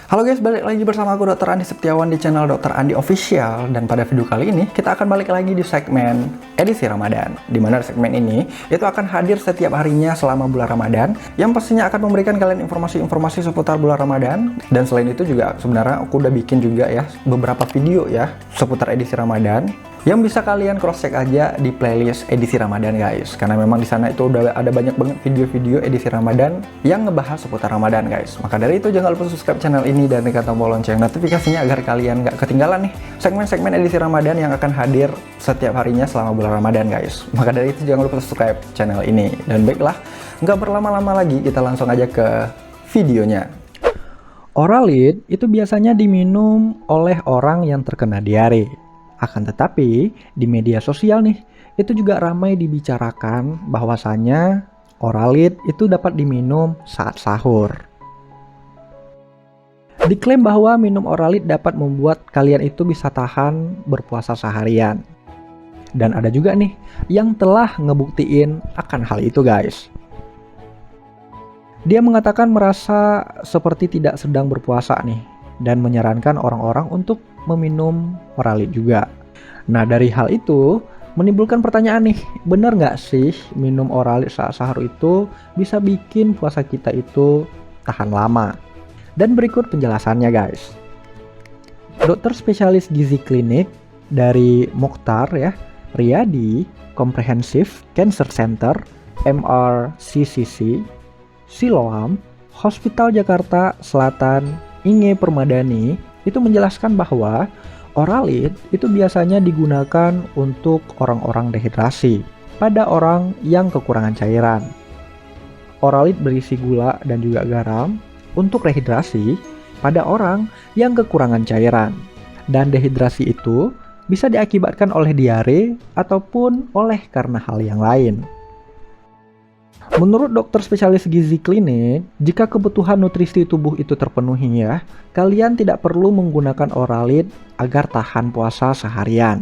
Halo guys, balik lagi bersama aku Dr. Andi Setiawan di channel Dr. Andi Official. Dan pada video kali ini kita akan balik lagi di segmen edisi Ramadan, di mana segmen ini itu akan hadir setiap harinya selama bulan Ramadan, yang pastinya akan memberikan kalian informasi-informasi seputar bulan Ramadan. Dan selain itu juga sebenarnya aku udah bikin juga ya beberapa video ya seputar edisi Ramadan yang bisa kalian cross check aja di playlist edisi Ramadan guys, karena memang di sana itu udah ada banyak banget video-video edisi Ramadan yang ngebahas seputar Ramadan guys. Maka dari itu jangan lupa subscribe channel ini dan tekan tombol lonceng notifikasinya agar kalian nggak ketinggalan nih segmen-segmen edisi Ramadan yang akan hadir setiap harinya selama bulan Ramadan guys. Maka dari itu jangan lupa subscribe channel ini. Dan baiklah, nggak berlama-lama lagi, kita langsung aja ke videonya. Oralid itu biasanya diminum oleh orang yang terkena diare. Akan tetapi, di media sosial nih, itu juga ramai dibicarakan bahwasanya Oralid itu dapat diminum saat sahur. Diklaim bahwa minum Oralid dapat membuat kalian itu bisa tahan berpuasa seharian. Dan ada juga nih yang telah ngebuktiin akan hal itu guys. Dia mengatakan merasa seperti tidak sedang berpuasa nih, dan menyarankan orang-orang untuk meminum Oralid juga. Nah, dari hal itu menimbulkan pertanyaan nih, bener nggak sih minum Oralid saat sahur itu bisa bikin puasa kita itu tahan lama? Dan berikut penjelasannya guys. Dokter spesialis gizi klinik dari Mokhtar ya, Riyadi Comprehensive Cancer Center MRCCC Siloam Hospital Jakarta Selatan Inge Permadani itu menjelaskan bahwa Oralid itu biasanya digunakan untuk orang-orang dehidrasi pada orang yang kekurangan cairan. Oralid berisi gula dan juga garam untuk rehidrasi pada orang yang kekurangan cairan. Dan dehidrasi itu bisa diakibatkan oleh diare ataupun oleh karena hal yang lain. Menurut dokter spesialis gizi klinik, jika kebutuhan nutrisi tubuh itu terpenuhi ya, kalian tidak perlu menggunakan Oralid agar tahan puasa seharian.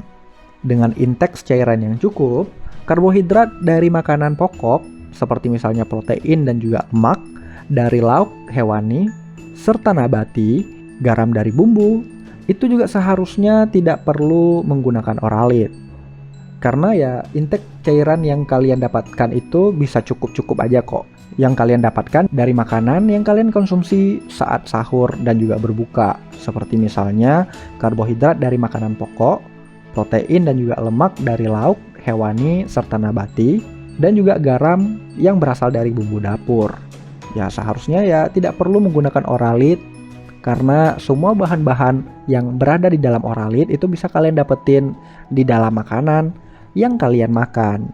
Dengan intake cairan yang cukup, karbohidrat dari makanan pokok seperti misalnya protein dan juga lemak dari lauk hewani serta nabati, garam dari bumbu, itu juga seharusnya tidak perlu menggunakan Oralid. Karena ya intake cairan yang kalian dapatkan itu bisa cukup-cukup aja kok. Yang kalian dapatkan dari makanan yang kalian konsumsi saat sahur dan juga berbuka. Seperti misalnya karbohidrat dari makanan pokok, protein dan juga lemak dari lauk, hewani, serta nabati, dan juga garam yang berasal dari bumbu dapur. Ya seharusnya ya tidak perlu menggunakan Oralid, karena semua bahan-bahan yang berada di dalam Oralid itu bisa kalian dapetin di dalam makanan yang kalian makan.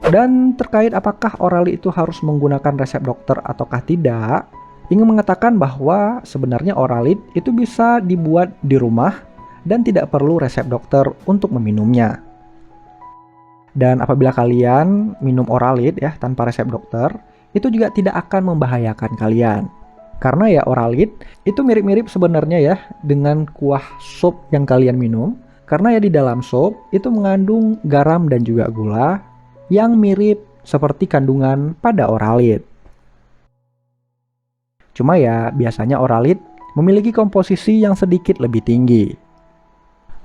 Dan terkait apakah Oralid itu harus menggunakan resep dokter ataukah tidak, ingin mengatakan bahwa sebenarnya Oralid itu bisa dibuat di rumah dan tidak perlu resep dokter untuk meminumnya. Dan apabila kalian minum Oralid ya tanpa resep dokter, itu juga tidak akan membahayakan kalian. Karena ya Oralid itu mirip-mirip sebenarnya ya dengan kuah sup yang kalian minum. Karena ya di dalam sup itu mengandung garam dan juga gula yang mirip seperti kandungan pada Oralid. Cuma ya biasanya Oralid memiliki komposisi yang sedikit lebih tinggi.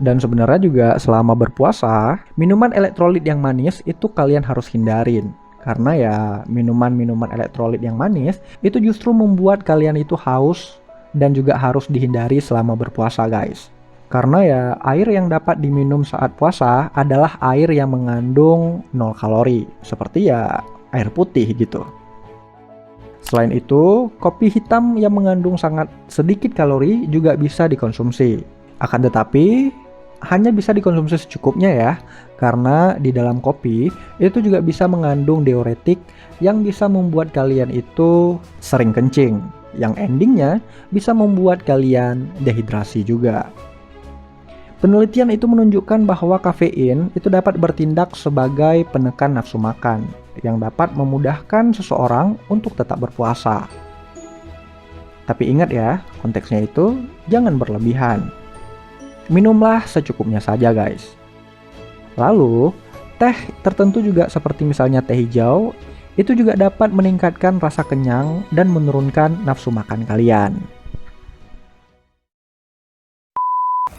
Dan sebenarnya juga selama berpuasa, minuman elektrolit yang manis itu kalian harus hindarin. Karena ya minuman-minuman elektrolit yang manis itu justru membuat kalian itu haus dan juga harus dihindari selama berpuasa guys. Karena ya air yang dapat diminum saat puasa adalah air yang mengandung 0 kalori, seperti ya air putih gitu. Selain itu, kopi hitam yang mengandung sangat sedikit kalori juga bisa dikonsumsi. Akan tetapi, hanya bisa dikonsumsi secukupnya ya, karena di dalam kopi itu juga bisa mengandung diuretik yang bisa membuat kalian itu sering kencing, yang endingnya bisa membuat kalian dehidrasi juga. Penelitian itu menunjukkan bahwa kafein itu dapat bertindak sebagai penekan nafsu makan yang dapat memudahkan seseorang untuk tetap berpuasa. Tapi ingat ya, konteksnya itu jangan berlebihan. Minumlah secukupnya saja guys. Lalu, teh tertentu juga seperti misalnya teh hijau Itu juga dapat meningkatkan rasa kenyang dan menurunkan nafsu makan kalian.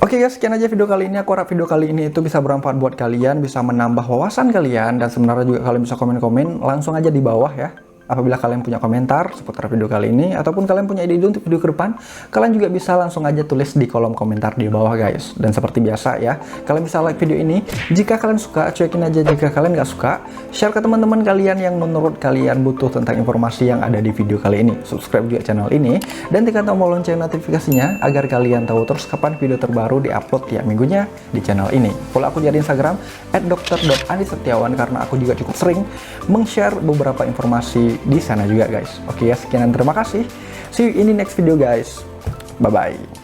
Oke guys, sekian aja video kali ini. Aku harap video kali ini itu bisa bermanfaat buat kalian, bisa menambah wawasan kalian, dan sebenarnya juga kalian bisa komen-komen langsung aja di bawah ya. Apabila kalian punya komentar seputar video kali ini, ataupun kalian punya ide untuk video ke depan, kalian juga bisa langsung aja tulis di kolom komentar di bawah guys. Dan seperti biasa ya, kalian bisa like video ini. Jika kalian suka, cuekin aja. Jika kalian nggak suka, share ke teman-teman kalian yang menurut kalian butuh tentang informasi yang ada di video kali ini. Subscribe juga channel ini, dan tekan tombol lonceng notifikasinya agar kalian tahu terus kapan video terbaru diupload tiap minggunya di channel ini. Follow aku di Instagram @dokter.andisetiawan karena aku juga cukup sering meng-share beberapa informasi di sana juga guys. Oke ya, sekian dan terima kasih. See you in the next video guys. Bye bye.